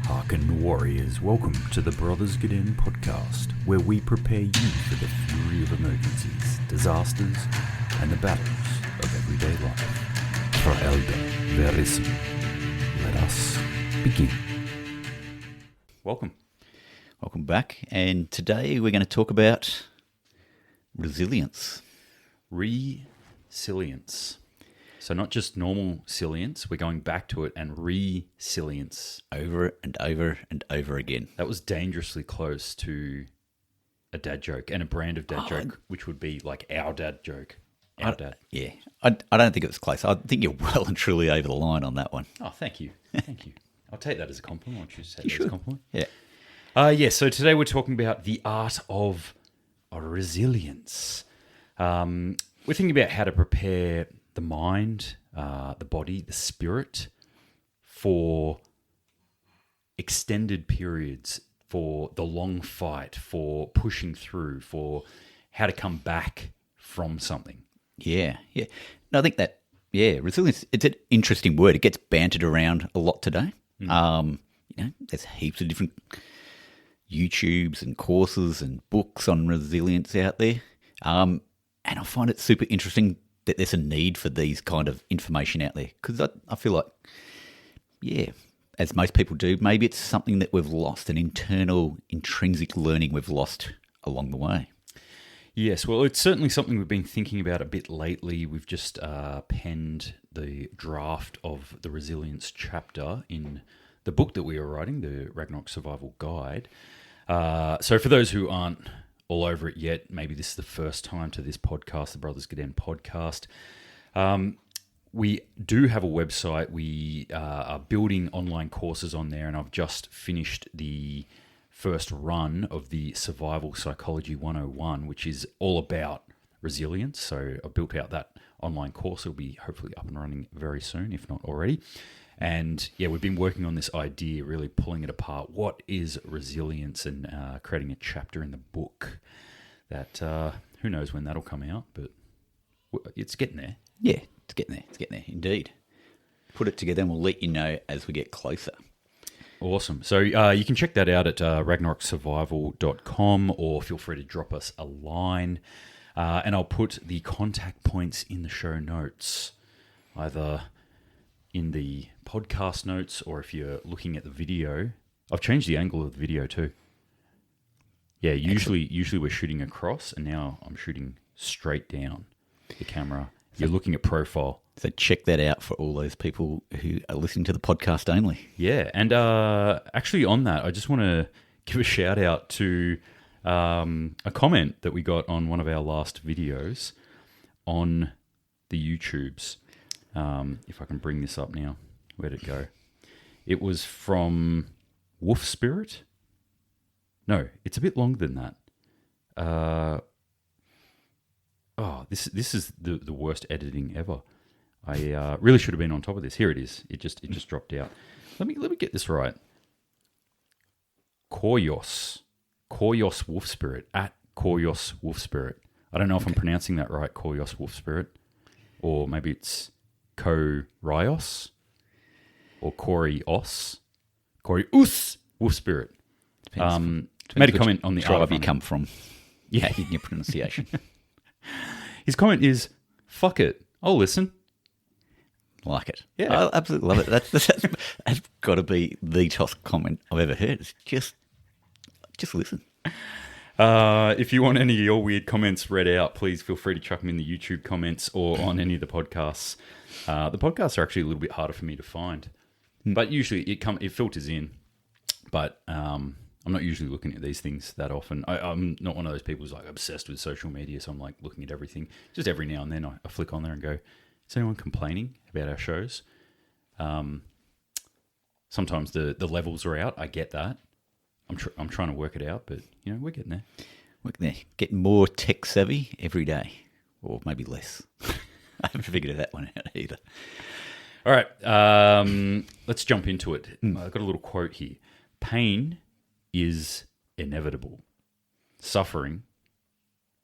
Hearken warriors, welcome to the Brothers Gadenne Podcast, where we prepare you for the fury of emergencies, disasters, and the battles of everyday life. For Elder Verism, let us begin. Welcome back, and today we're going to talk about resilience. Resilience. So not just normal silience, we're going back to it and resilience. Over and over and over again. That was dangerously close to a dad joke and a brand of dad joke, which would be like our dad joke. Our dad. Yeah, I don't think it was close. I think you're well and truly over the line on that one. Oh, thank you. Thank you. I'll take that as a compliment. Why don't you take that as a compliment? Yeah. So today we're talking about the art of resilience. We're thinking about how to prepare the mind, the body, the spirit for extended periods, for the long fight, for pushing through, for how to come back from something. Yeah. No, I think that, resilience, it's an interesting word. It gets bantered around a lot today. There's heaps of different YouTubes and courses and books on resilience out there. And I find it super interesting that there's a need for these kind of information out there. Because I feel like, as most people do, maybe it's something that we've lost, an internal, intrinsic learning we've lost along the way. Yes, well, it's certainly something we've been thinking about a bit lately. We've just penned the draft of the resilience chapter in the book that we are writing, the Ragnarok Survival Guide. So for those who aren't all over it yet, maybe this is the first time to this podcast, the Brothers Gadenne Podcast. We do have a website. We are building online courses on there, and I've just finished the first run of the Survival Psychology 101, which is all about resilience. So I built out that online course. It'll be hopefully up and running very soon, if not already. And we've been working on this idea, really pulling it apart. What is resilience, and creating a chapter in the book that who knows when that'll come out, but it's getting there. Yeah, it's getting there, indeed. Put it together and we'll let you know as we get closer. Awesome. So you can check that out at ragnaroksurvival.com, or feel free to drop us a line. And I'll put the contact points in the show notes, either in the podcast notes, or if you're looking at the video. I've changed the angle of the video too. Yeah, usually we're shooting across, and now I'm shooting straight down the camera. You're looking at profile. So check that out for all those people who are listening to the podcast only. Yeah, and actually on that, I just want to give a shout out to a comment that we got on one of our last videos on the YouTubes. If I can bring this up now. Where'd it go? It was from Wolf Spirit. No, it's a bit longer than that. This is the worst editing ever. I really should have been on top of this. Here it is. It just dropped out. Let me get this right. Koyos Wolf Spirit, at Koyos Wolf Spirit. I don't know if I'm pronouncing that right. Koyos Wolf Spirit, or maybe it's Ko-Rios or Korios Wolf Spirit. Made a comment on the tribe you come from. Yeah, in your pronunciation. His comment is, "Fuck it, I'll listen." Like it. Yeah, I absolutely love it. That's got to be the top comment I've ever heard. It's just listen. If you want any of your weird comments read out, please feel free to chuck them in the YouTube comments or on any of the podcasts. The podcasts are actually a little bit harder for me to find, but usually it filters in. But I'm not usually looking at these things that often. I'm not one of those people who's like obsessed with social media, so I'm like looking at everything. Just every now and then I flick on there and go, is anyone complaining about our shows? Sometimes the levels are out. I get that. I'm trying to work it out, but we're getting there. Getting more tech savvy every day, or maybe less. I haven't figured that one out either. All right, let's jump into it. I've got a little quote here. Pain is inevitable. Suffering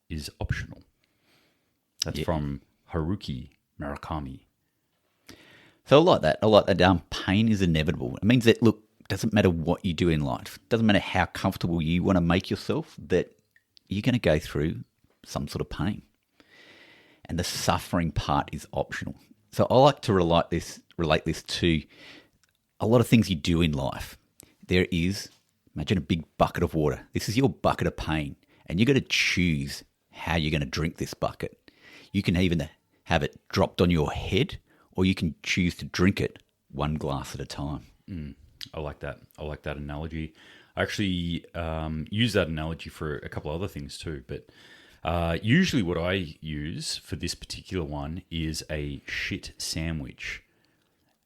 is optional. That's from Haruki Murakami. So I like that. Pain is inevitable. It means that, look, doesn't matter what you do in life, doesn't matter how comfortable you want to make yourself, that you're going to go through some sort of pain. And the suffering part is optional. So I like to relate this to a lot of things you do in life. There is, imagine a big bucket of water. This is your bucket of pain, and you've got to choose how you're going to drink this bucket. You can even have it dropped on your head, or you can choose to drink it one glass at a time. I like that. I like that analogy. I actually use that analogy for a couple of other things too, but usually what I use for this particular one is a shit sandwich.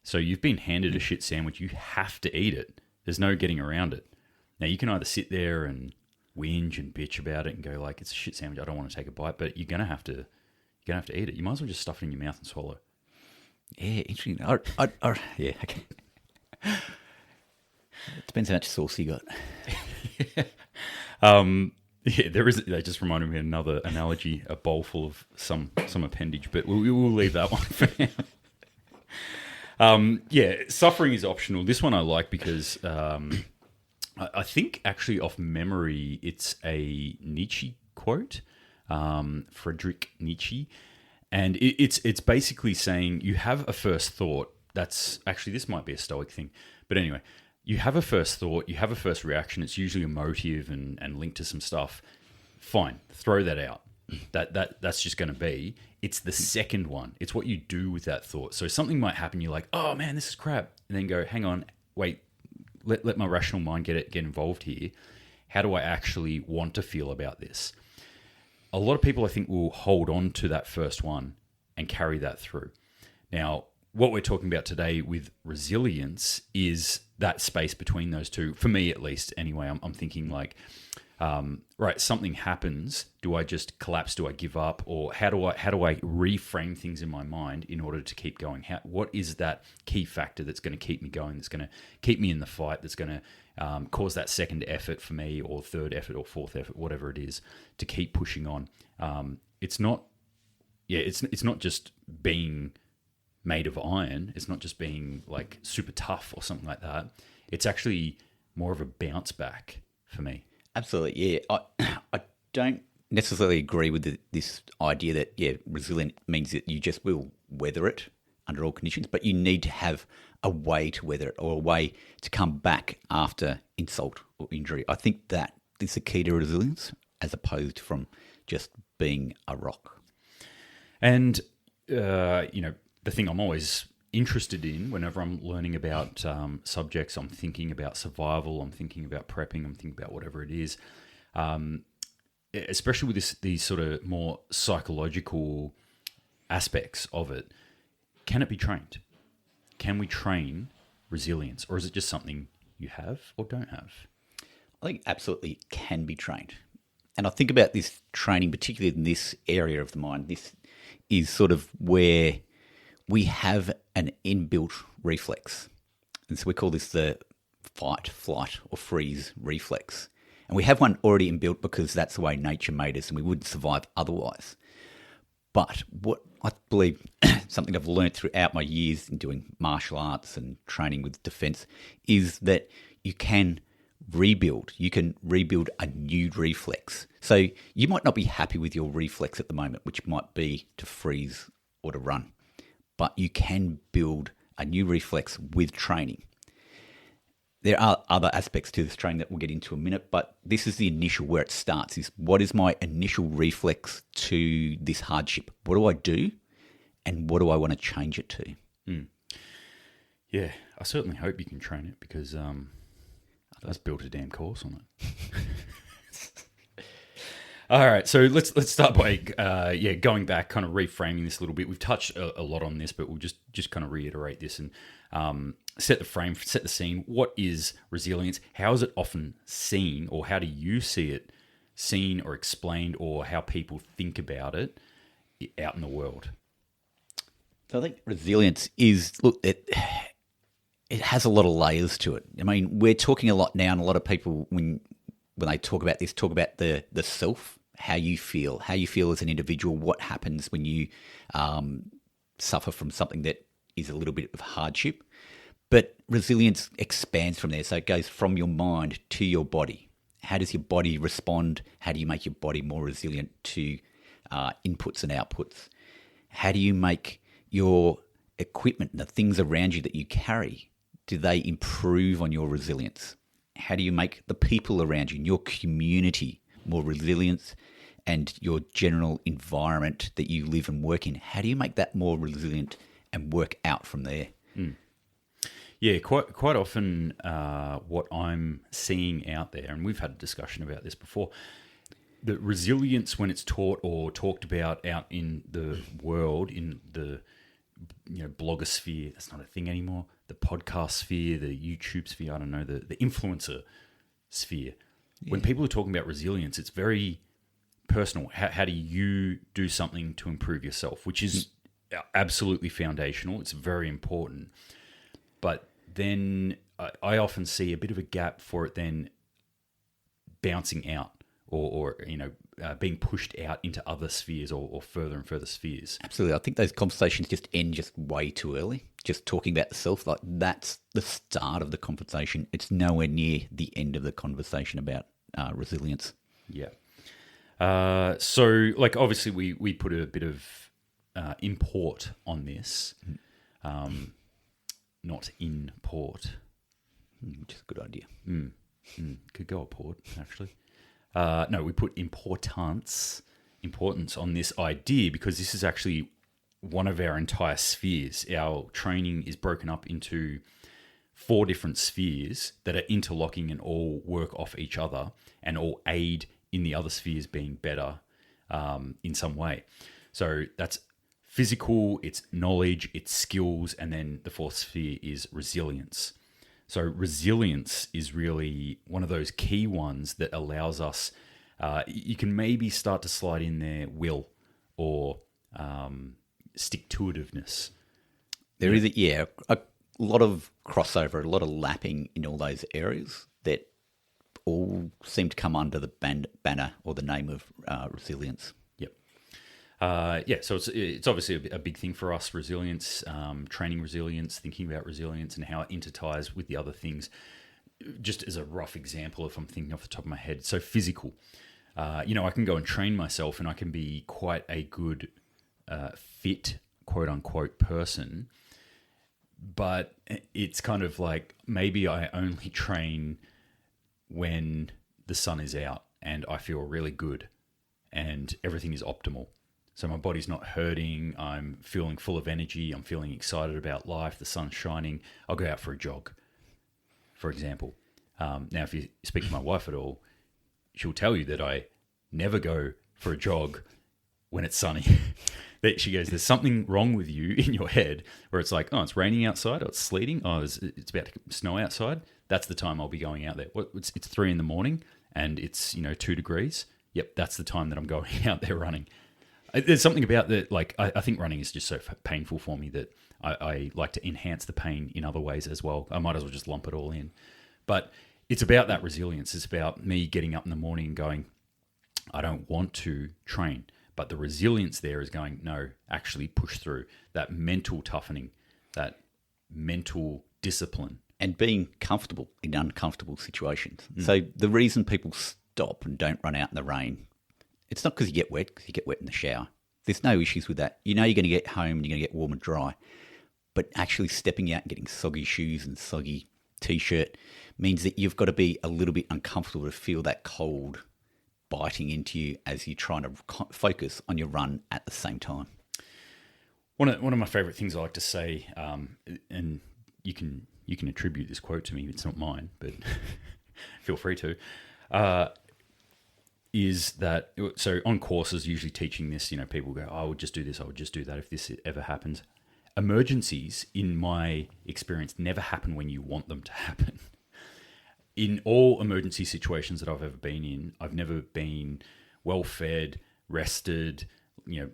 So you've been handed a shit sandwich, you have to eat it. There's no getting around it. Now you can either sit there and whinge and bitch about it and go like, it's a shit sandwich, I don't want to take a bite, but you're gonna have to eat it. You might as well just stuff it in your mouth and swallow. Yeah, interesting. Yeah, okay. It depends how much sauce you got. Yeah, there is. That just reminded me of another analogy: a bowl full of some appendage. But we'll leave that one for now. Yeah, suffering is optional. This one I like because I think actually off memory, it's a Nietzsche quote, Friedrich Nietzsche, and it's basically saying you have a first thought. That's actually, this might be a Stoic thing, but anyway. You have a first thought, you have a first reaction, it's usually emotive and linked to some stuff. Fine, throw that out. That's just going to be. It's the second one. It's what you do with that thought. So something might happen, you're like, oh man, this is crap. And then go, hang on, wait, let my rational mind get involved here. How do I actually want to feel about this? A lot of people, I think, will hold on to that first one and carry that through. Now, what we're talking about today with resilience is that space between those two. For me, at least, anyway, I'm thinking like, right, something happens. Do I just collapse? Do I give up? Or how do I reframe things in my mind in order to keep going? What is that key factor that's going to keep me going? That's going to keep me in the fight? That's going to cause that second effort for me, or third effort, or fourth effort, whatever it is, to keep pushing on. It's not just being made of iron. It's not just being like super tough or something like that. It's actually more of a bounce back for me. Absolutely, yeah. I don't necessarily agree with this idea that, yeah, resilient means that you just will weather it under all conditions, but you need to have a way to weather it, or a way to come back after insult or injury. I think that is the key to resilience, as opposed from just being a rock. And, the thing I'm always interested in whenever I'm learning about subjects, I'm thinking about survival, I'm thinking about prepping, I'm thinking about whatever it is, especially with these sort of more psychological aspects of it. Can it be trained? Can we train resilience, or is it just something you have or don't have? I think absolutely it can be trained. And I think about this training, particularly in this area of the mind. This is sort of where we have an inbuilt reflex. And so we call this the fight, flight, or freeze reflex. And we have one already inbuilt because that's the way nature made us, and we wouldn't survive otherwise. But what I believe, something I've learned throughout my years in doing martial arts and training with defense, is that you can rebuild. You can rebuild a new reflex. So you might not be happy with your reflex at the moment, which might be to freeze or to run. But you can build a new reflex with training. There are other aspects to this training that we'll get into in a minute, but this is the initial where it starts, is what is my initial reflex to this hardship? What do I do, and what do I want to change it to? Yeah, I certainly hope you can train it, because I've built a damn course on it. All right, so let's start by going back, kind of reframing this a little bit. We've touched a lot on this, but we'll just kind of reiterate this and set the frame, set the scene. What is resilience? How is it often seen, or how do you see it seen or explained, or how people think about it out in the world? So I think resilience is, look, it has a lot of layers to it. I mean, we're talking a lot now, and a lot of people, when they talk about this, talk about the self, how you feel as an individual, what happens when you suffer from something that is a little bit of hardship. But resilience expands from there. So it goes from your mind to your body. How does your body respond? How do you make your body more resilient to inputs and outputs? How do you make your equipment and the things around you that you carry, do they improve on your resilience? How do you make the people around you, your community, more resilient, and your general environment that you live and work in? How do you make that more resilient and work out from there? Yeah, quite often what I'm seeing out there, and we've had a discussion about this before, the resilience when it's taught or talked about out in the world, in the blogosphere, that's not a thing anymore, the podcast sphere, the YouTube sphere, I don't know, the influencer sphere. Yeah. When people are talking about resilience, it's very personal. How do you do something to improve yourself, which is absolutely foundational. It's very important. But then I often see a bit of a gap for it then bouncing out or being pushed out into other spheres or further and further spheres. Absolutely. I think those conversations just end just way too early. Just talking about the self, like that's the start of the conversation. It's nowhere near the end of the conversation about resilience. Yeah. So, like, obviously we put a bit of import on this. Not in port. Which is a good idea. Could go a port, actually. No, we put importance on this idea because this is actually one of our entire spheres. Our training is broken up into 4 different spheres that are interlocking and all work off each other and all aid in the other spheres being better in some way. So that's physical, it's knowledge, it's skills, and then the 4th sphere is resilience. So resilience is really one of those key ones that allows us, you can maybe start to slide in there will or stick-to-itiveness. There is a lot of crossover, a lot of lapping in all those areas that all seem to come under the banner or the name of resilience. So it's obviously a big thing for us, resilience, training resilience, thinking about resilience and how it interties with the other things. Just as a rough example, if I'm thinking off the top of my head, so physical. I can go and train myself and I can be quite a good fit, quote-unquote, person, but it's kind of like maybe I only train when the sun is out and I feel really good and everything is optimal. So my body's not hurting, I'm feeling full of energy, I'm feeling excited about life, the sun's shining, I'll go out for a jog, for example. Now, if you speak to my wife at all, she'll tell you that I never go for a jog when it's sunny. That she goes, there's something wrong with you in your head where it's like, oh, it's raining outside, or it's sleeting, oh, it's about to snow outside. That's the time I'll be going out there. It's 3 a.m. and it's 2 degrees. Yep, that's the time that I'm going out there running. There's something about that, like, I think running is just so painful for me that I like to enhance the pain in other ways as well. I might as well just lump it all in. But it's about that resilience. It's about me getting up in the morning and going, I don't want to train. But the resilience there is going, no, actually push through. That mental toughening, that mental discipline. And being comfortable in uncomfortable situations. So the reason people stop and don't run out in the rain, it's not because you get wet, because you get wet in the shower. There's no issues with that. You're going to get home and you're going to get warm and dry. But actually stepping out and getting soggy shoes and soggy T-shirt means that you've got to be a little bit uncomfortable to feel that cold biting into you as you're trying to focus on your run at the same time. One of my favourite things I like to say, and you can attribute this quote to me, it's not mine, but feel free to, is that, so on courses, usually teaching this, people go, oh, I would just do this, I would just do that if this ever happens. Emergencies, in my experience, never happen when you want them to happen. In all emergency situations that I've ever been in, I've never been well-fed, rested,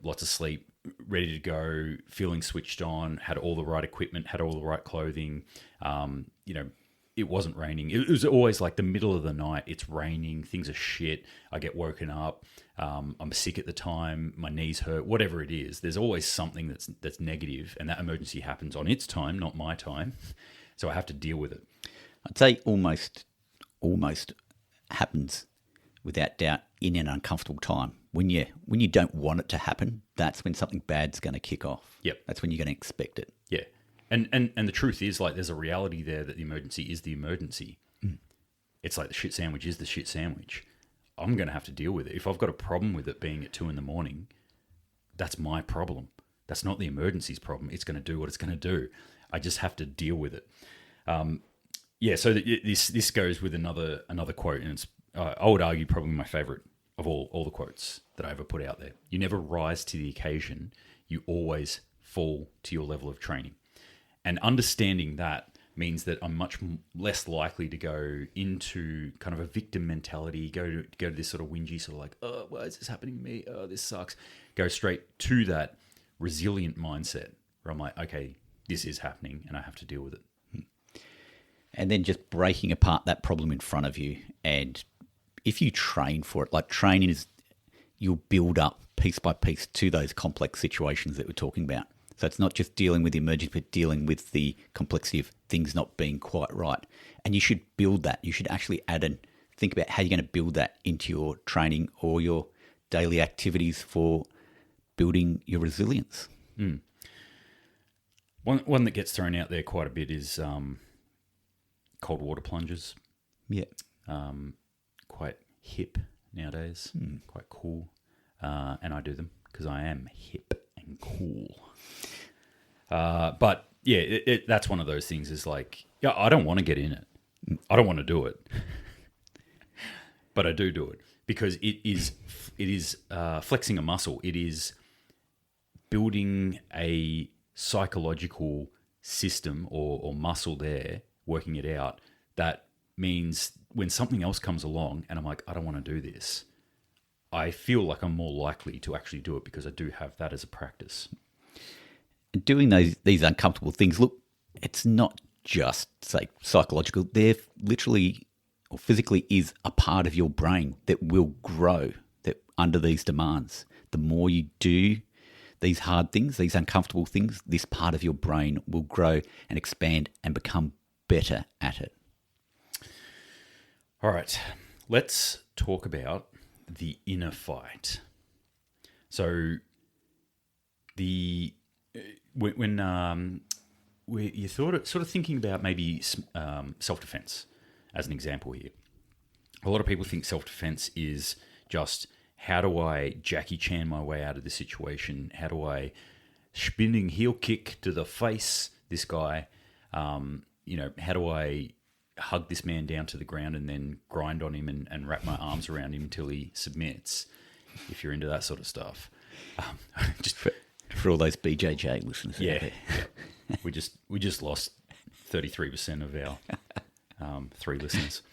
lots of sleep, ready to go, feeling switched on, had all the right equipment, had all the right clothing, it wasn't raining. It was always like the middle of the night. It's raining. Things are shit. I get woken up. I'm sick at the time. My knees hurt. Whatever it is, there's always something that's negative, and that emergency happens on its time, not my time. So I have to deal with it. I'd say almost happens without doubt in an uncomfortable time. When you don't want it to happen, that's when something bad's going to kick off. Yep. That's when you're going to expect it. Yeah. And the truth is, like, there's a reality there that the emergency is the emergency. It's like the shit sandwich is the shit sandwich. I'm going to have to deal with it. If I've got a problem with it being at 2 a.m, that's my problem. That's not the emergency's problem. It's going to do what it's going to do. I just have to deal with it. So this goes with another quote, and it's I would argue probably my favorite of all the quotes that I ever put out there. You never rise to the occasion. You always fall to your level of training. And understanding that means that I'm much less likely to go into kind of a victim mentality, go to this sort of whingy, sort of like, oh, why is this happening to me? Oh, this sucks. Go straight to that resilient mindset where I'm like, okay, this is happening and I have to deal with it. And then just breaking apart that problem in front of you. And if you train for it, like training is, you'll build up piece by piece to those complex situations that we're talking about. So it's not just dealing with the emergency, but dealing with the complexity of things not being quite right. And you should build that. You should actually add and think about how you're going to build that into your training or your daily activities for building your resilience. One that gets thrown out there quite a bit is cold water plunges. Yeah. Quite hip nowadays, quite cool. And I do them because I am hip and cool. But yeah, that's one of those things is like, yeah, I don't want to get in it. I don't want to do it. But I do it because it is flexing a muscle. It is building a psychological system or muscle there, working it out. That means when something else comes along and I'm like, I don't want to do this, I feel like I'm more likely to actually do it because I do have that as a practice. Doing these uncomfortable things, look, it's not just, say, psychological. They're literally or physically is a part of your brain that will grow that under these demands. The more you do these hard things, these uncomfortable things, this part of your brain will grow and expand and become better at it. All right, let's talk about the inner fight. So when you're sort of thinking about maybe self-defense as an example here, a lot of people think self-defense is just how do I Jackie Chan my way out of this situation? How do I spinning heel kick to the face this guy? How do I hug this man down to the ground and then grind on him and wrap my arms around him until he submits? If you're into that sort of stuff, just for all those BJJ listeners, yeah. we just lost 33% of our 3 listeners.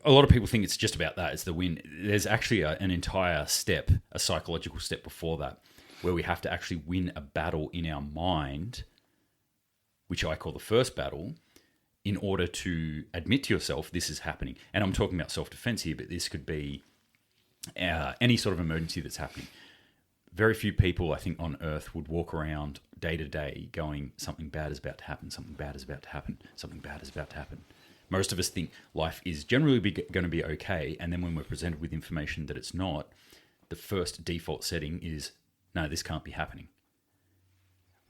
A lot of people think it's just about that. It's the win. There's actually an entire step, a psychological step before that, where we have to actually win a battle in our mind, which I call the first battle, in order to admit to yourself this is happening. And I'm talking about self-defense here, but this could be any sort of emergency that's happening. Very few people, I think, on Earth would walk around day to day going, something bad is about to happen, something bad is about to happen, something bad is about to happen. Most of us think life is generally going to be okay, and then when we're presented with information that it's not, the first default setting is, no, this can't be happening.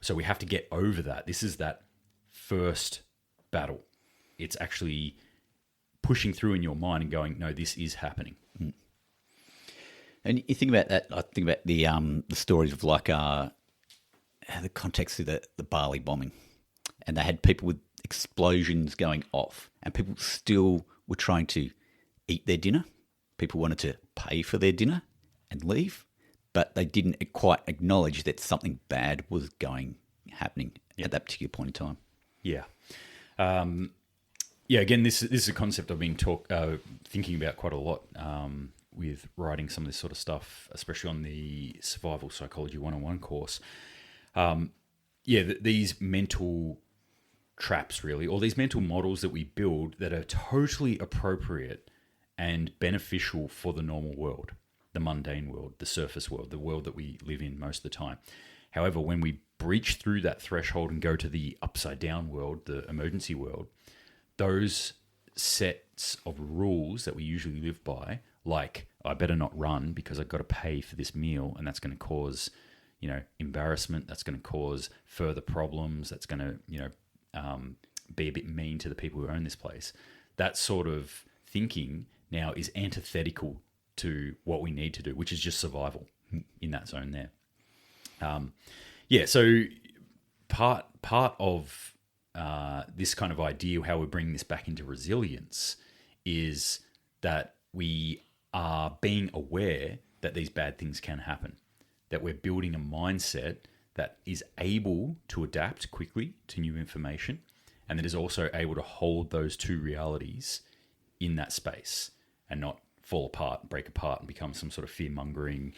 So we have to get over that. This is that first battle. It's actually pushing through in your mind and going, no, this is happening. And you think about that. I think about the stories of like the context of the Bali bombing, and they had people with explosions going off, and people still were trying to eat their dinner. People wanted to pay for their dinner and leave, but they didn't quite acknowledge that something bad was happening at that particular point in time. Yeah. Again, this is a concept I've been thinking about quite a lot with writing some of this sort of stuff, especially on the Survival Psychology 101 course. These mental traps, really, or these mental models that we build that are totally appropriate and beneficial for the normal world, the mundane world, the surface world, the world that we live in most of the time. However, when we breach through that threshold and go to the upside down world, the emergency world, those sets of rules that we usually live by, like I better not run because I've got to pay for this meal, and that's going to cause, embarrassment. That's going to cause further problems. That's going to, be a bit mean to the people who own this place. That sort of thinking now is antithetical to what we need to do, which is just survival in that zone there. So part of this kind of idea, how we bring this back into resilience, is that we are being aware that these bad things can happen, that we're building a mindset that is able to adapt quickly to new information, and that is also able to hold those two realities in that space and not fall apart, break apart, and become some sort of fear-mongering,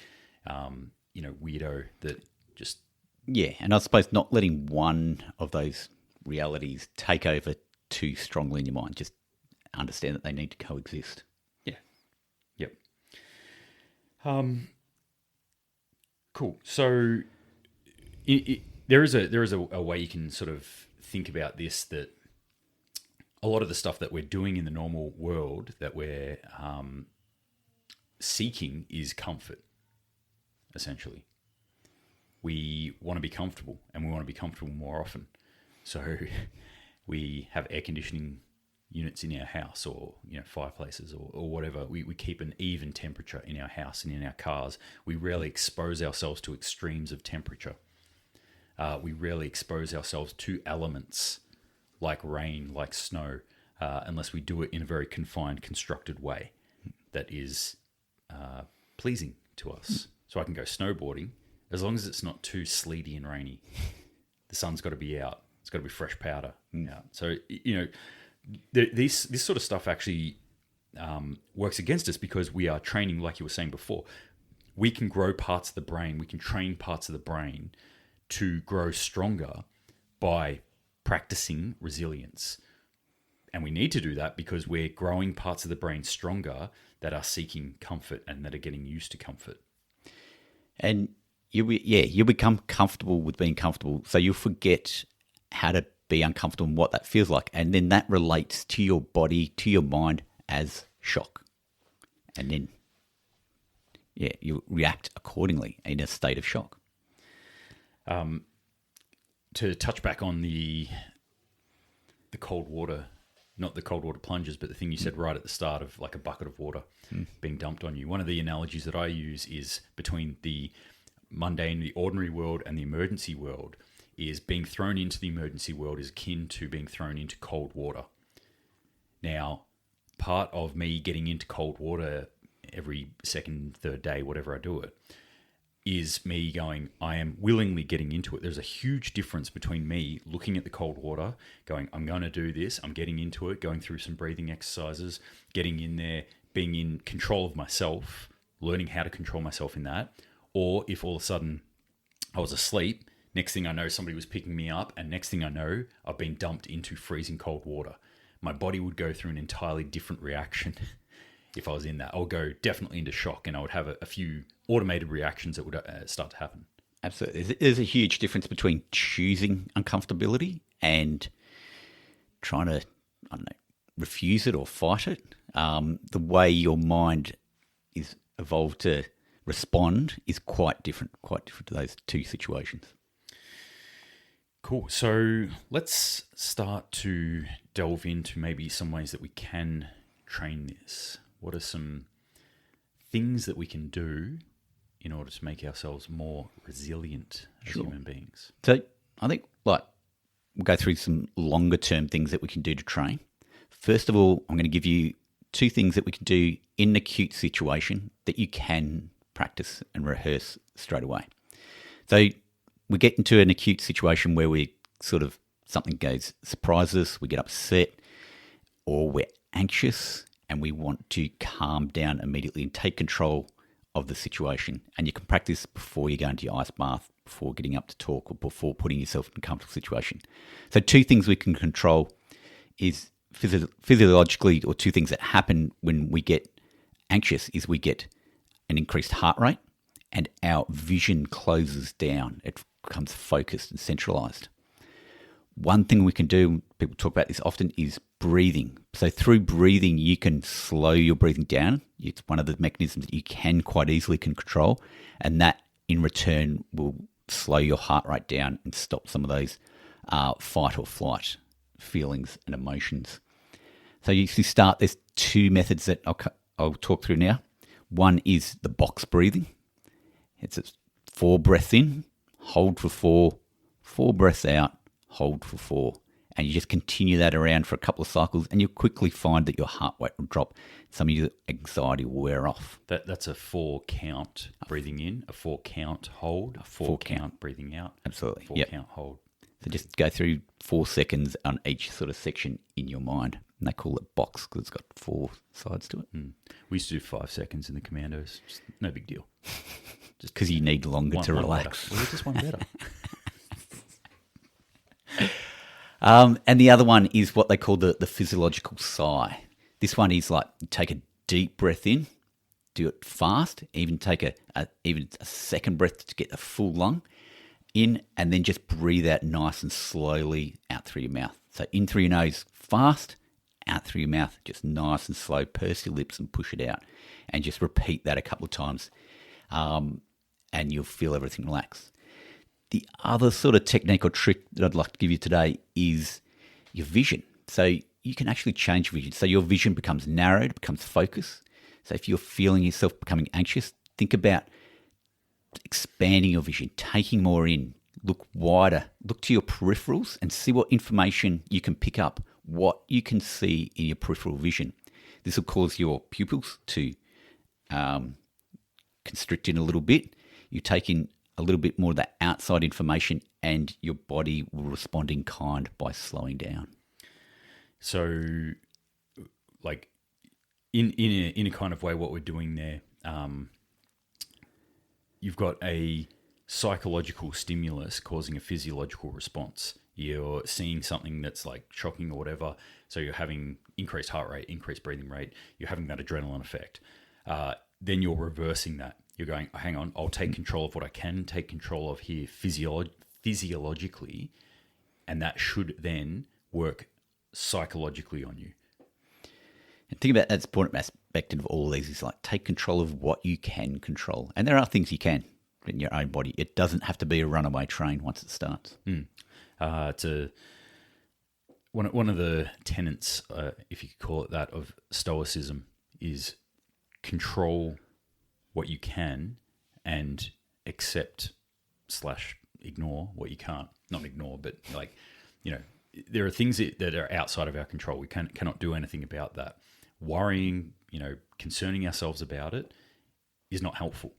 weirdo that just... Yeah, and I suppose not letting one of those realities take over too strongly in your mind. Just understand that they need to coexist. Yeah. Yep. Cool. So there is a way you can sort of think about this, that a lot of the stuff that we're doing in the normal world that we're seeking is comfort, essentially. We want to be comfortable, and we want to be comfortable more often. So we have air conditioning units in our house, or fireplaces, or whatever. We keep an even temperature in our house and in our cars. We rarely expose ourselves to extremes of temperature. We rarely expose ourselves to elements like rain, like snow, unless we do it in a very confined, constructed way that is pleasing to us. So I can go snowboarding as long as it's not too sleety and rainy. The sun's got to be out. It's got to be fresh powder. Yeah. So, this sort of stuff actually works against us, because we are training, like you were saying before. We can grow parts of the brain. We can train parts of the brain to grow stronger by practicing resilience. And we need to do that because we're growing parts of the brain stronger that are seeking comfort and that are getting used to comfort. And you'll become comfortable with being comfortable. So you'll forget how to be uncomfortable and what that feels like. And then that relates to your body, to your mind as shock. And then, you react accordingly in a state of shock. To touch back on the cold water, not the cold water plunges, but the thing you said right at the start of like a bucket of water being dumped on you. One of the analogies that I use is between the mundane, the ordinary world and the emergency world, is being thrown into the emergency world is akin to being thrown into cold water. Now, part of me getting into cold water every second, third day, whatever I do it, is me going, I am willingly getting into it. There's a huge difference between me looking at the cold water, going, I'm going to do this, I'm getting into it, going through some breathing exercises, getting in there, being in control of myself, learning how to control myself in that. Or if all of a sudden I was asleep, next thing I know somebody was picking me up, and next thing I know I've been dumped into freezing cold water. My body would go through an entirely different reaction if I was in that. I would go definitely into shock, and I would have a few automated reactions that would start to happen. Absolutely. There's a huge difference between choosing uncomfortability and trying to, refuse it or fight it. The way your mind is evolved to respond is quite different to those two situations. Cool. So let's start to delve into maybe some ways that we can train this. What are some things that we can do in order to make ourselves more resilient as human beings? So I think we'll go through some longer term things that we can do to train. First of all, I'm going to give you 2 things that we can do in an acute situation that you can practice and rehearse straight away. So we get into an acute situation where we something surprises us, we get upset, or we're anxious and we want to calm down immediately and take control of the situation. And you can practice before you go into your ice bath, before getting up to talk, or before putting yourself in a comfortable situation. So 2 things we can control is physiologically, or 2 things that happen when we get anxious, is we get an increased heart rate and our vision closes down. It becomes focused and centralized. One thing we can do, people talk about this often, is breathing. So through breathing, you can slow your breathing down. It's one of the mechanisms that you can quite easily control, and that in return will slow your heart rate down and stop some of those fight or flight feelings and emotions. So you start, there's two methods that I'll talk through now. One is the box breathing. It's 4 breaths in, hold for 4, 4 breaths out, hold for 4. And you just continue that around for a couple of cycles, and you'll quickly find that your heart rate will drop. Some of your anxiety will wear off. That's a 4 count breathing in, a 4 count hold, a 4 count breathing out. Absolutely. 4 count hold. So just go through 4 seconds on each sort of section in your mind. And they call it box because it's got 4 sides to it. We used to do 5 seconds in the commandos. Just no big deal. Just because you need longer to relax. Well, just one better. And the other one is what they call the physiological sigh. This one is like take a deep breath in, do it fast, even take a second breath to get the full lung in, and then just breathe out nice and slowly out through your mouth. So in through your nose fast, out through your mouth just nice and slow, purse your lips and push it out. And just repeat that a couple of times, and you'll feel everything relax. The other sort of technique or trick that I'd like to give you today is your vision. So you can actually change vision. So your vision becomes narrowed, becomes focused. So if you're feeling yourself becoming anxious, think about expanding your vision, taking more in, look wider, look to your peripherals and see what information you can pick up, what you can see in your peripheral vision. This will cause your pupils to constrict in a little bit. You take in a little bit more of that outside information, and your body will respond in kind by slowing down. So, like, in a kind of way, what we're doing there, you've got a psychological stimulus causing a physiological response. You're seeing something that's like shocking or whatever, so you're having increased heart rate, increased breathing rate, you're having that adrenaline effect. Then you're reversing that. You're going, hang on, I'll take control of what I can take control of here physiologically, and that should then work psychologically on you. And think about that's the important aspect of all these is like take control of what you can control. And there are things you can in your own body. It doesn't have to be a runaway train once it starts. It's one of the tenets, if you could call it that, of Stoicism is control what you can and accept / ignore what you can't. Not ignore, but like, you know, there are things that are outside of our control. We cannot do anything about that. Worrying, concerning ourselves about it is not helpful.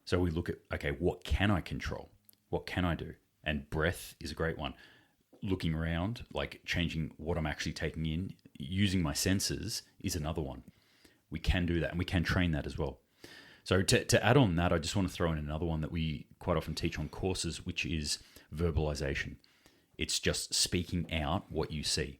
So we look at, okay, what can I control? What can I do? And breath is a great one. Looking around, like changing what I'm actually taking in, using my senses is another one. We can do that, and we can train that as well. So to add on that, I just want to throw in another one that we quite often teach on courses, which is verbalization. It's just speaking out what you see.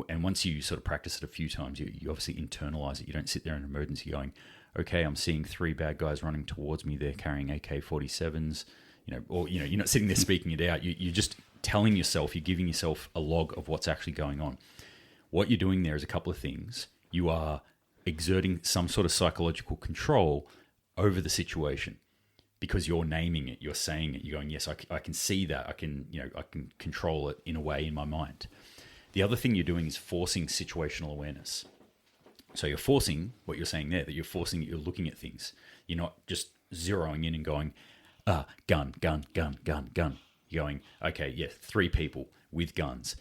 And once you sort of practice it a few times, you obviously internalize it. You don't sit there in an emergency going, okay, I'm seeing 3 bad guys running towards me. They're carrying AK-47s, you're not sitting there speaking it out. You're just telling yourself, you're giving yourself a log of what's actually going on. What you're doing there is a couple of things. You are exerting some sort of psychological control over the situation because you're naming it, you're saying it, you're going, yes, I can see that, I can control it in a way in my mind. The other thing you're doing is forcing situational awareness. So you're forcing what you're saying there, that you're forcing that you're looking at things. You're not just zeroing in and going, gun. You're going, okay, yeah, 3 people with guns.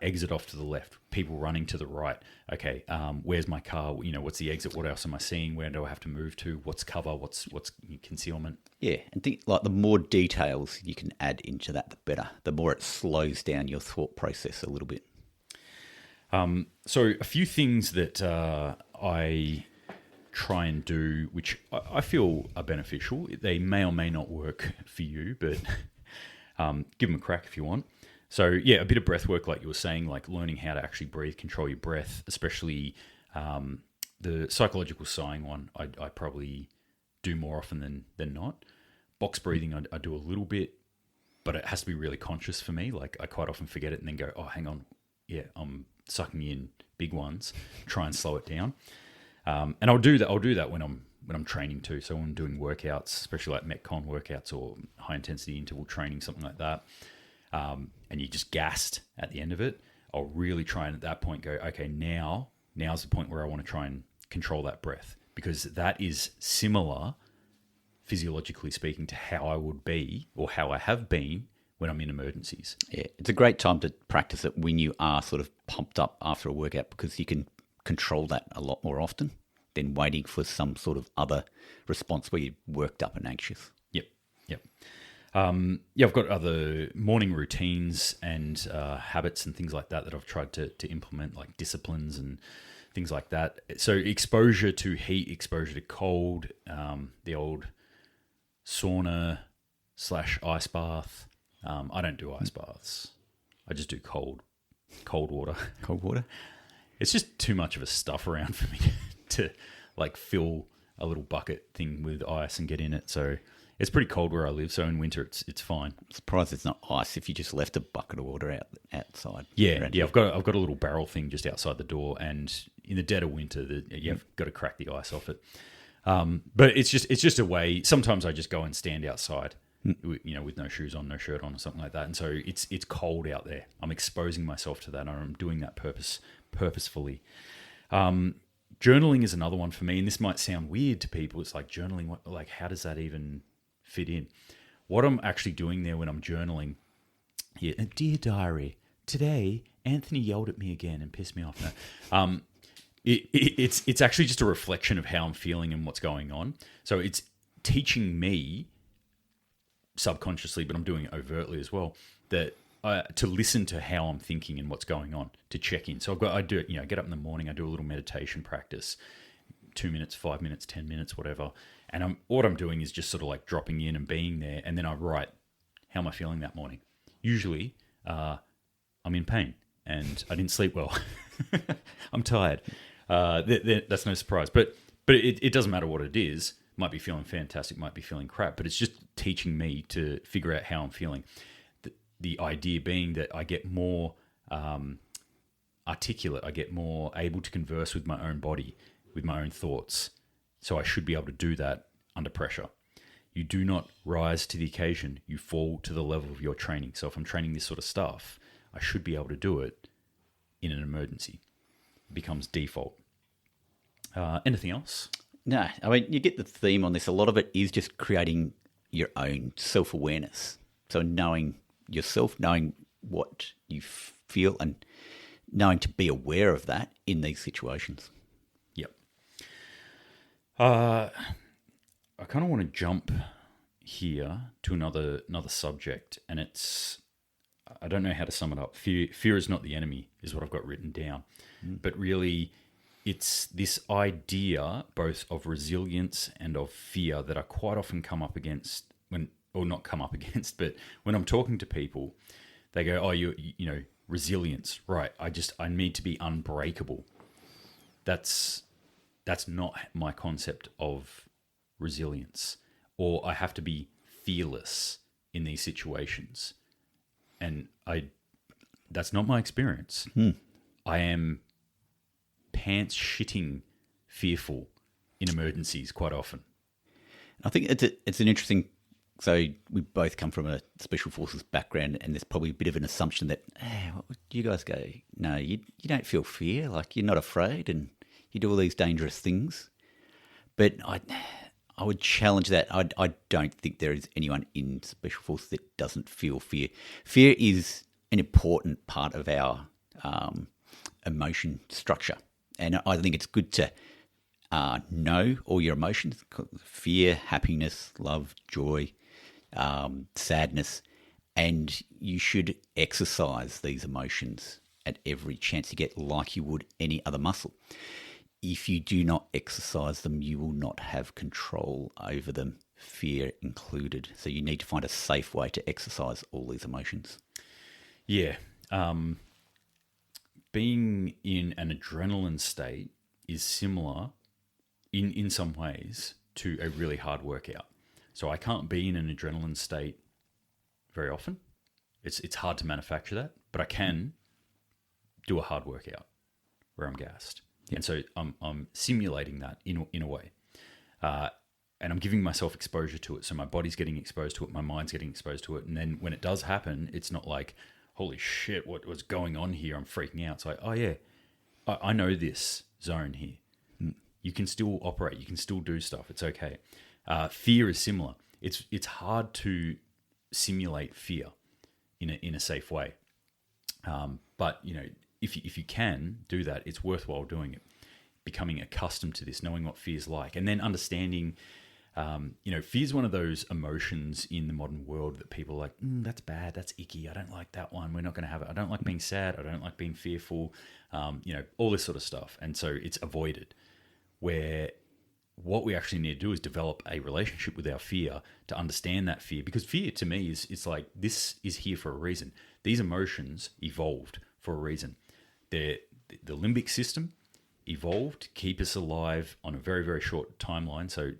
Exit off to the left, people running to the right. Okay, where's my car? What's the exit? What else am I seeing? Where do I have to move to? What's cover? What's concealment? Yeah, and think like the more details you can add into that, the better. The more it slows down your thought process a little bit. So a few things that I try and do, which I feel are beneficial. They may or may not work for you, but give them a crack if you want. So, yeah, a bit of breath work, like you were saying, like learning how to actually breathe, control your breath, especially the psychological sighing one, I probably do more often than not. Box breathing, I do a little bit. but it has to be really conscious for me. Like I quite often forget it and then go, oh, hang on. Yeah, I'm sucking in big ones, try and slow it down. And I'll do that when I'm training too. So when I'm doing workouts, especially like Metcon workouts or high intensity interval training, something like that, and you're just gassed at the end of it, I'll really try and at that point go, okay, now's the point where I want to try and control that breath, because that is similar, physiologically speaking, to how I would be or how I have been when I'm in emergencies. Yeah, it's a great time to practice it when you are sort of pumped up after a workout, because you can control that a lot more often than waiting for some sort of other response where you're worked up and anxious. Yep. I've got other morning routines and habits and things like that I've tried to implement, like disciplines and things like that. So exposure to heat, exposure to cold, the old sauna / ice bath. I don't do ice baths. I just do cold water. Cold water? It's just too much of a stuff around for me to like fill a little bucket thing with ice and get in it. So it's pretty cold where I live. So in winter, it's fine. I'm surprised it's not ice if you just left a bucket of water outside. Yeah. I've got a little barrel thing just outside the door, and in the dead of winter, you've got to crack the ice off it. But it's just a way. Sometimes I just go and stand outside, with no shoes on, no shirt on, or something like that. And so it's cold out there. I'm exposing myself to that, and I'm doing that purposefully. Journaling is another one for me, and this might sound weird to people. It's like journaling, like how does that even fit in? What I'm actually doing there when I'm journaling, dear diary, today Anthony yelled at me again and pissed me off. No. It's actually just a reflection of how I'm feeling and what's going on. So it's teaching me subconsciously, but I'm doing it overtly as well, that to listen to how I'm thinking and what's going on, to check in. So I get up in the morning, I do a little meditation practice, 2 minutes, 5 minutes, 10 minutes, whatever. And what I'm doing is just sort of like dropping in and being there. And then I write, how am I feeling that morning? Usually, I'm in pain and I didn't sleep well. I'm tired. That's no surprise. But it doesn't matter what it is. Might be feeling fantastic, might be feeling crap, but it's just teaching me to figure out how I'm feeling. The idea being that I get more articulate, I get more able to converse with my own body, with my own thoughts. So I should be able to do that under pressure. You do not rise to the occasion, you fall to the level of your training. So if I'm training this sort of stuff, I should be able to do it in an emergency. It becomes default. Anything else? No, I mean, you get the theme on this. A lot of it is just creating your own self-awareness. So knowing yourself, knowing what you feel, and knowing to be aware of that in these situations. Yep. I kind of want to jump here to another subject, and it's, I don't know how to sum it up. Fear is not the enemy is what I've got written down. But really, it's this idea both of resilience and of fear that I quite often come up against but when I'm talking to people, they go, oh, you know, resilience, right? I need to be unbreakable. That's not my concept of resilience. Or I have to be fearless in these situations. And that's not my experience. I am pants shitting fearful in emergencies quite often. I think it's an interesting. So we both come from a special forces background, and there's probably a bit of an assumption that you guys go, no, you don't feel fear, like you're not afraid, and you do all these dangerous things. But I would challenge that. I don't think there is anyone in special forces that doesn't feel fear. Fear is an important part of our emotion structure, and I think it's good to know all your emotions: fear, happiness, love, joy, sadness, and you should exercise these emotions at every chance you get, like you would any other muscle. If you do not exercise them, you will not have control over them, fear included. So you need to find a safe way to exercise all these emotions. Yeah. Being in an adrenaline state is similar in some ways to a really hard workout. So I can't be in an adrenaline state very often. It's hard to manufacture that, but I can do a hard workout where I'm gassed. And so I'm simulating that in a way. And I'm giving myself exposure to it. So my body's getting exposed to it, my mind's getting exposed to it. And then when it does happen, it's not like, holy shit, what was going on here? I'm freaking out. It's like, oh yeah, I know this zone here. You can still operate. You can still do stuff. It's okay. Fear is similar. It's hard to simulate fear in a safe way. But if you can do that, it's worthwhile doing it. Becoming accustomed to this, knowing what fear's like, and then understanding. Fear's one of emotions in the modern world that people are like, that's bad, that's icky, I don't like that one, we're not going to have it. I don't like being sad, I don't like being fearful, all this sort of stuff. And so it's avoided. Where what we actually need to do is develop a relationship with our fear to understand that fear. Because fear to me it's like, this is here for a reason. These emotions evolved for a reason. The limbic system evolved to keep us alive on a very, very short timeline. So,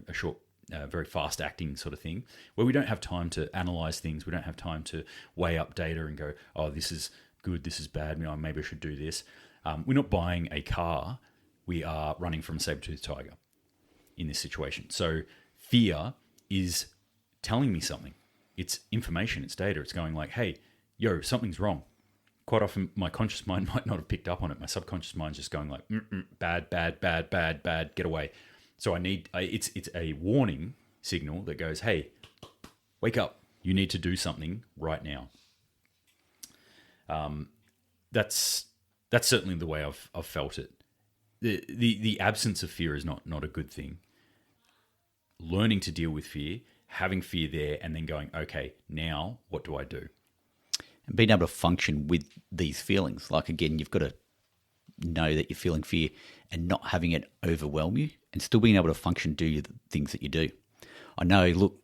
a short, very fast acting sort of thing where we don't have time to analyze things. We don't have time to weigh up data and go, oh, this is good, this is bad, maybe I should do this. We're not buying a car. We are running from a saber-toothed tiger in this situation. So fear is telling me something. It's information, it's data. It's going like, hey, something's wrong. Quite often my conscious mind might not have picked up on it. My subconscious mind's just going like, bad, get away. So it's a warning signal that goes, hey, wake up. You need to do something right now. That's certainly the way I've felt it. The absence of fear is not a good thing. Learning to deal with fear, having fear there, and then going, okay, now what do I do? And being able to function with these feelings. Like, again, you've got to know that you're feeling fear and not having it overwhelm you and still being able to function, do the things that you do. I know, look,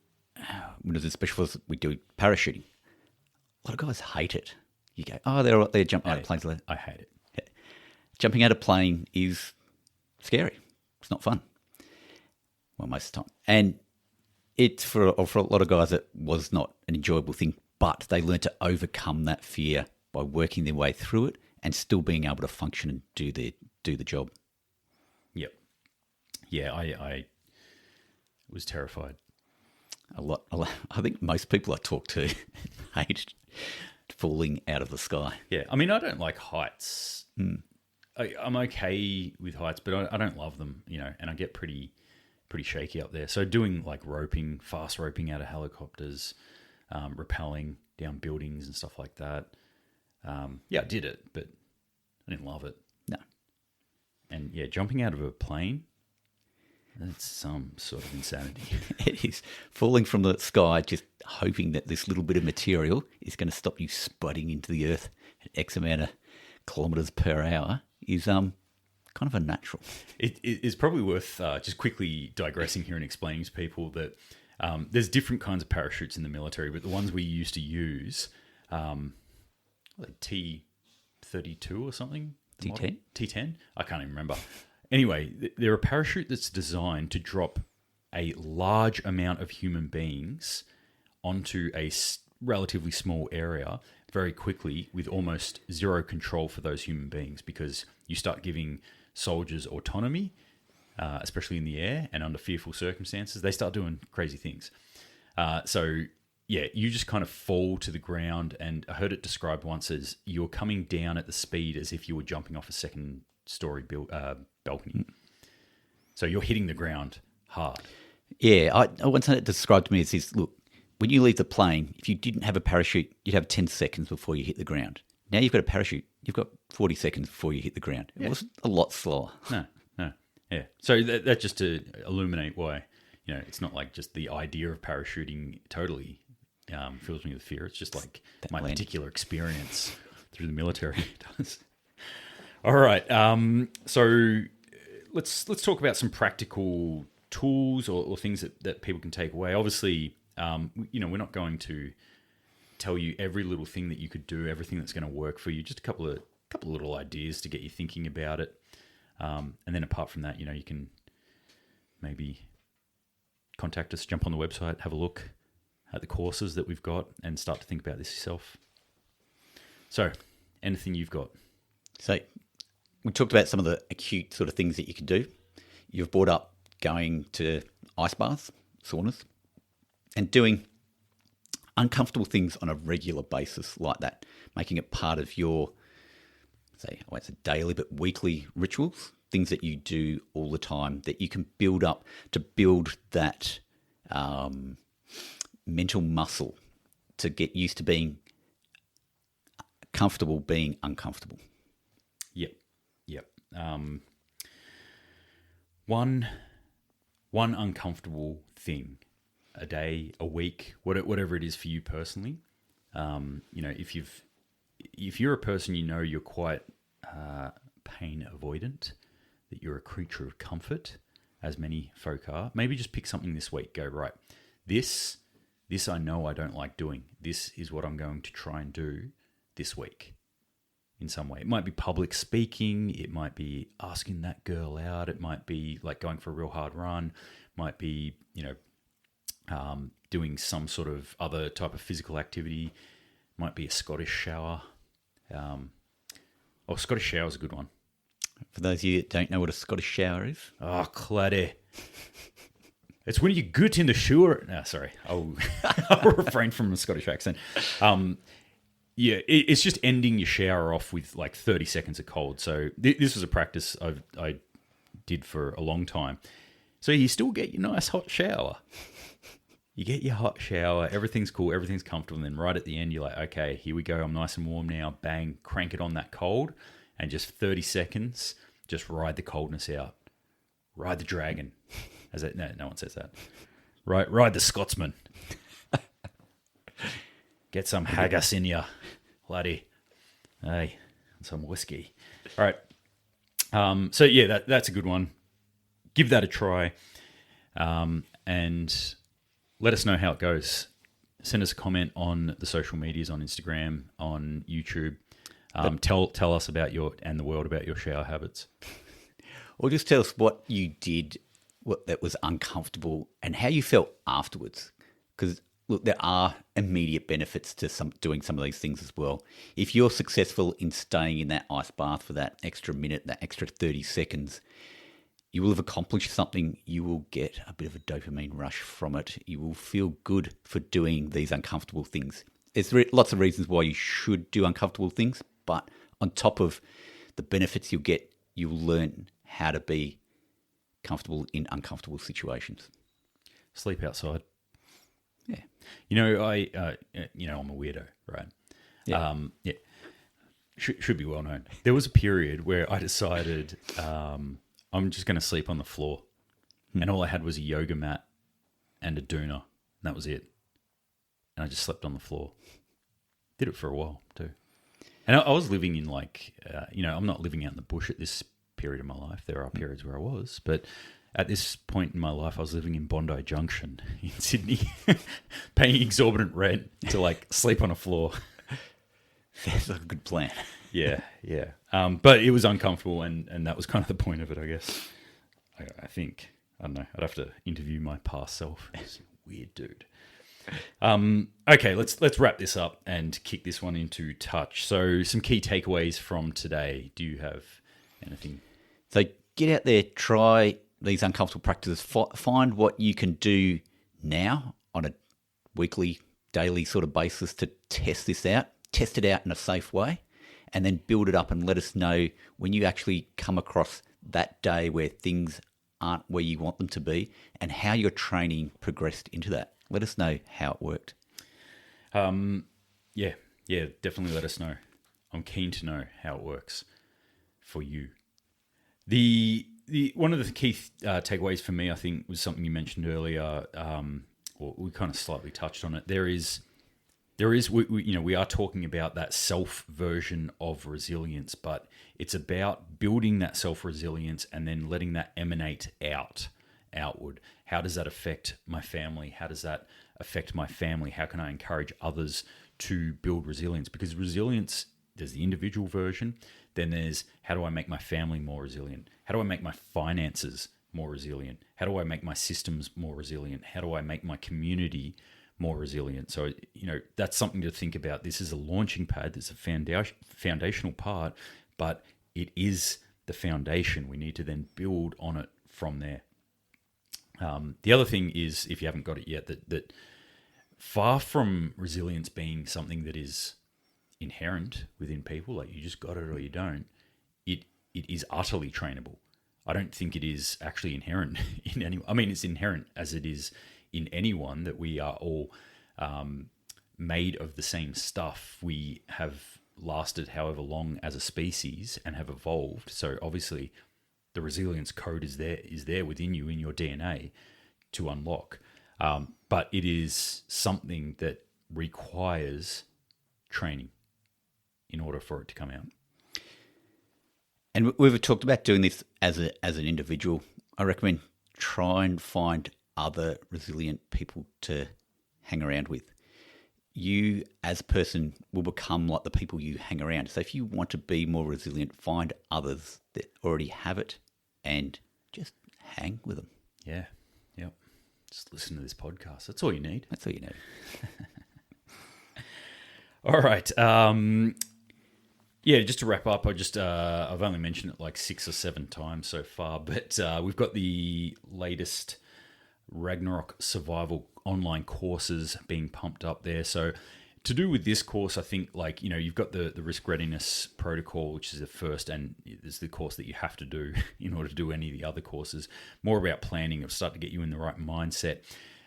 when I was a specialist, we do parachuting. A lot of guys hate it. You go, oh, they're out there jumping out of planes. I hate it. Yeah. Jumping out of a plane is scary. It's not fun. Well, most of the time. And it's for a lot of guys, it was not an enjoyable thing, but they learned to overcome that fear by working their way through it and still being able to function and do the job. Yep. Yeah, I was terrified. A lot. I think most people I talk to hate falling out of the sky. Yeah, I mean, I don't like heights. I'm okay with heights, but I don't love them, and I get pretty shaky up there. So doing like roping, fast roping out of helicopters, rappelling down buildings and stuff like that. I did it, but I didn't love it. No. And yeah, jumping out of a plane, that's some sort of insanity. It is. Falling from the sky, just hoping that this little bit of material is going to stop you spudding into the earth at X amount of kilometres per hour is kind of unnatural. It is probably worth just quickly digressing here and explaining to people that there's different kinds of parachutes in the military, but the ones we used to use, like T-32 or something? T-10? T-10? I can't even remember. Anyway, they're a parachute that's designed to drop a large amount of human beings onto a relatively small area very quickly with almost zero control for those human beings, because you start giving soldiers autonomy, especially in the air and under fearful circumstances. They start doing crazy things. So you just kind of fall to the ground, and I heard it described once as you're coming down at the speed as if you were jumping off a second-story balcony. So you're hitting the ground hard. Yeah, I once had it described to me as this, look, when you leave the plane, if you didn't have a parachute, you'd have 10 seconds before you hit the ground. Now you've got a parachute, you've got 40 seconds before you hit the ground. It was a lot slower. No. Yeah. So that just to illuminate why, it's not like just the idea of parachuting totally fills me with fear. It's just like that my particular experience through the military does. All right. So let's talk about some practical tools or things that people can take away. Obviously, we're not going to tell you every little thing that you could do, everything that's going to work for you. Just a couple of little ideas to get you thinking about it. And then apart from that, you can maybe contact us, jump on the website, have a look, at the courses that we've got and start to think about this yourself. So, anything you've got? So we talked about some of the acute sort of things that you can do. You've brought up going to ice baths, saunas, and doing uncomfortable things on a regular basis like that, making it part of your, say, I won't say daily, but weekly rituals, things that you do all the time that you can build up to build that mental muscle to get used to being comfortable being uncomfortable. Yep. One uncomfortable thing a day, a week, whatever it is for you personally. If you're a person, you're quite pain avoidant, that you're a creature of comfort, as many folk are. Maybe just pick something this week. Go, right, this I know I don't like doing. This is what I'm going to try and do this week in some way. It might be public speaking. It might be asking that girl out. It might be like going for a real hard run. It might be, doing some sort of other type of physical activity. It might be a Scottish shower. Scottish shower is a good one. For those of you that don't know what a Scottish shower is. Oh, Claddie. It's when you get in the shower. No, sorry. I'll refrain from a Scottish accent. It's just ending your shower off with like 30 seconds of cold. So this was a practice I did for a long time. So you still get your nice hot shower. You get your hot shower, everything's cool, everything's comfortable, and then right at the end, you're like, okay, here we go, I'm nice and warm now, bang, crank it on that cold, and just 30 seconds, just ride the coldness out. Ride the dragon. No one says that. Ride the Scotsman. Get some haggis in you, laddie. Hey, and some whiskey. All right. That's a good one. Give that a try. And let us know how it goes. Send us a comment on the social medias, on Instagram, on YouTube. Tell us about the world about your shower habits. Or just tell us what you did that was uncomfortable and how you felt afterwards. Because, look, there are immediate benefits to doing some of these things as well. If you're successful in staying in that ice bath for that extra minute, that extra 30 seconds, you will have accomplished something. You will get a bit of a dopamine rush from it. You will feel good for doing these uncomfortable things. There's lots of reasons why you should do uncomfortable things, but on top of the benefits you'll get, you'll learn how to be comfortable in uncomfortable situations. Sleep outside. Yeah. I'm a weirdo, right? Yeah. Should be well known. There was a period where I decided I'm just going to sleep on the floor. And all I had was a yoga mat and a doona. And that was it. And I just slept on the floor. Did it for a while too. And I was living in I'm not living out in the bush at this period of my life. There are periods where I was. But at this point in my life, I was living in Bondi Junction in Sydney, paying exorbitant rent to sleep on a floor. That's a good plan. Yeah. But it was uncomfortable, and that was kind of the point of it, I guess. I think. I don't know. I'd have to interview my past self. He's a weird dude. Okay, let's wrap this up and kick this one into touch. So some key takeaways from today. Do you have anything? So get out there, try these uncomfortable practices. Find what you can do now on a weekly, daily sort of basis to test this out. Test it out in a safe way, and then build it up and let us know when you actually come across that day where things aren't where you want them to be and how your training progressed into that. Let us know how it worked. Yeah, definitely let us know. I'm keen to know how it works for you. The one of the key takeaways for me, I think, was something you mentioned earlier. We kind of slightly touched on it. We are talking about that self version of resilience, but it's about building that self resilience and then letting that emanate outward. How does that affect my family? How does that affect my family? How can I encourage others to build resilience? Because resilience, there's the individual version. Then there's how do I make my family more resilient? How do I make my finances more resilient? How do I make my systems more resilient? How do I make my community more resilient. So, that's something to think about. This is a launching pad. This is a foundational part, but it is the foundation. We need to then build on it from there. The other thing is, if you haven't got it yet, that far from resilience being something that is inherent within people, like you just got it or you don't, it is utterly trainable. I don't think it is actually inherent in anyone. I mean, it's inherent as it is in anyone, that we are all made of the same stuff. We have lasted however long as a species and have evolved. So obviously the resilience code is there within you, in your DNA, to unlock. But it is something that requires training in order for it to come out. And we've talked about doing this as an individual. I recommend try and find other resilient people to hang around with. You as a person will become like the people you hang around. So if you want to be more resilient, find others that already have it and just hang with them. Yeah. Yep. Just listen to this podcast. That's all you need. That's all you need. All right. Yeah, just to wrap up, I've only mentioned it like 6 or 7 times so far, but we've got the latest Ragnarok survival online courses being pumped up there. So to do with this course, I think you've got the risk readiness protocol, which is the first, and it's the course that you have to do in order to do any of the other courses. More about planning, of start to get you in the right mindset.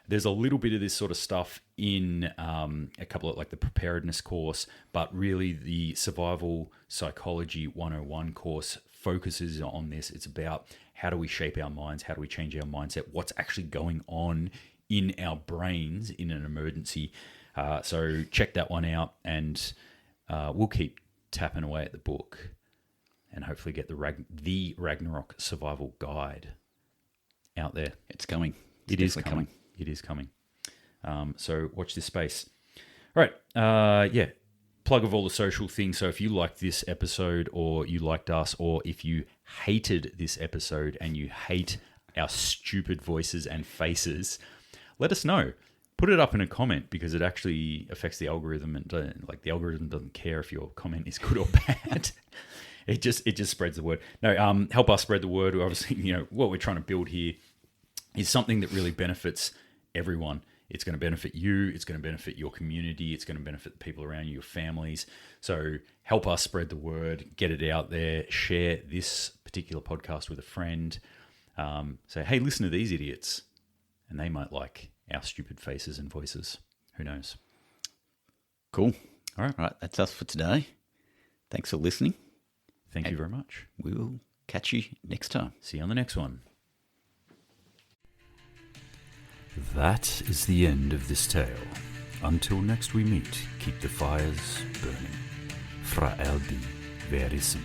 There's a little bit of this sort of stuff in a couple of the preparedness course, but really the survival psychology 101 course focuses on this. It's about how do we shape our minds? How do we change our mindset? What's actually going on in our brains in an emergency? So check that one out, and we'll keep tapping away at the book and hopefully get the Ragnarok survival guide out there. It's coming. It is coming. It is coming. So watch this space. All right. Yeah. Plug of all the social things. So if you liked this episode, or you liked us, or if you hated this episode and you hate our stupid voices and faces, let us know. Put it up in a comment, because it actually affects the algorithm, and the algorithm doesn't care if your comment is good or bad. It just spreads the word. No, help us spread the word. Obviously, what we're trying to build here is something that really benefits everyone. It's going to benefit you. It's going to benefit your community. It's going to benefit the people around you, your families. So help us spread the word, get it out there, share this particular podcast with a friend. Say, hey, listen to these idiots, and they might like our stupid faces and voices. Who knows? Cool. All right. That's us for today. Thanks for listening. Thank you very much. We will catch you next time. See you on the next one. That is the end of this tale. Until next we meet, keep the fires burning. Fra Eldi Verissimo.